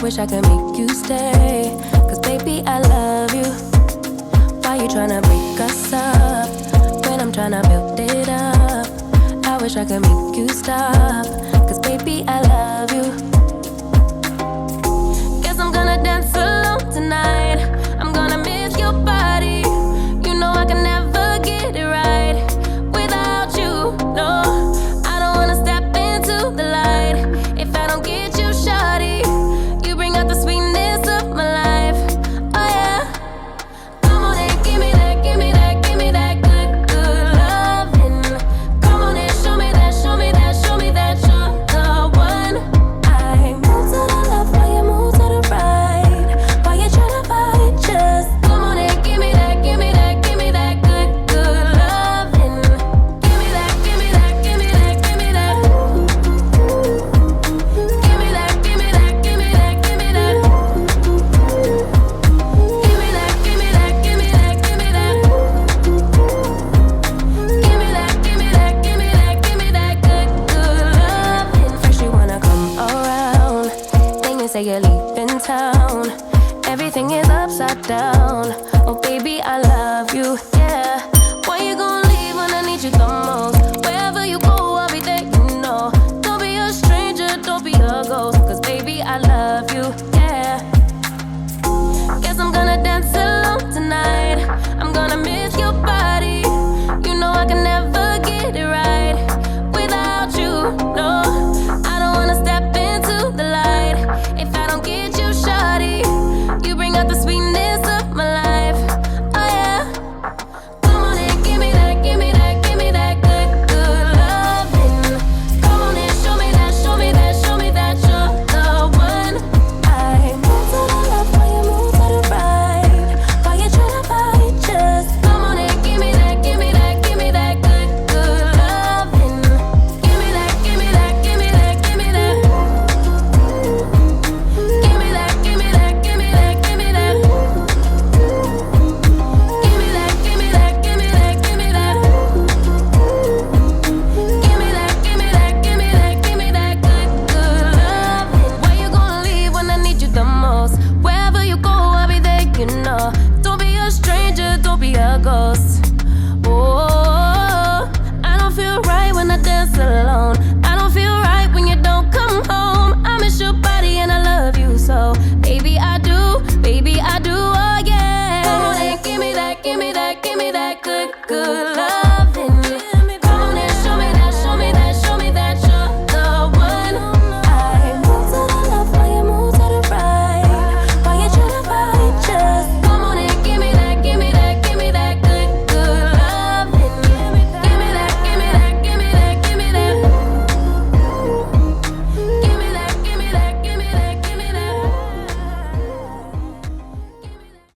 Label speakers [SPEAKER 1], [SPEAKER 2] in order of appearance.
[SPEAKER 1] wish I could make you stay, 'cause baby, I love you. Why you tryna break us up when I'm tryna build it up? I wish I could make you stop, 'cause baby, I love you. Guess I'm gonna dance alone tonight. I'm gonna miss your body. You know I can never get it right without you. No, I don't wanna step into the light if I don't get you, shawty. You bring out the sweetness of my life. Oh yeah. Come on and give me that, give me that, give me that good, good loving. Come on and show me that, show me that, show me that you're the one. I move to the left while you move to the right. While you tryna fight, just come on and give me that, give me that, give me that good, good loving. Give me that, give me that, give me that, give me that. Give me that, give me that, give me that, give me that. Give me that, give me that, give me that, give me that. Give me that, give me that, give me that, give me that good, good loving. First you wanna come around, then you say you're leaving town. Everything is upside down. Oh baby, I love you.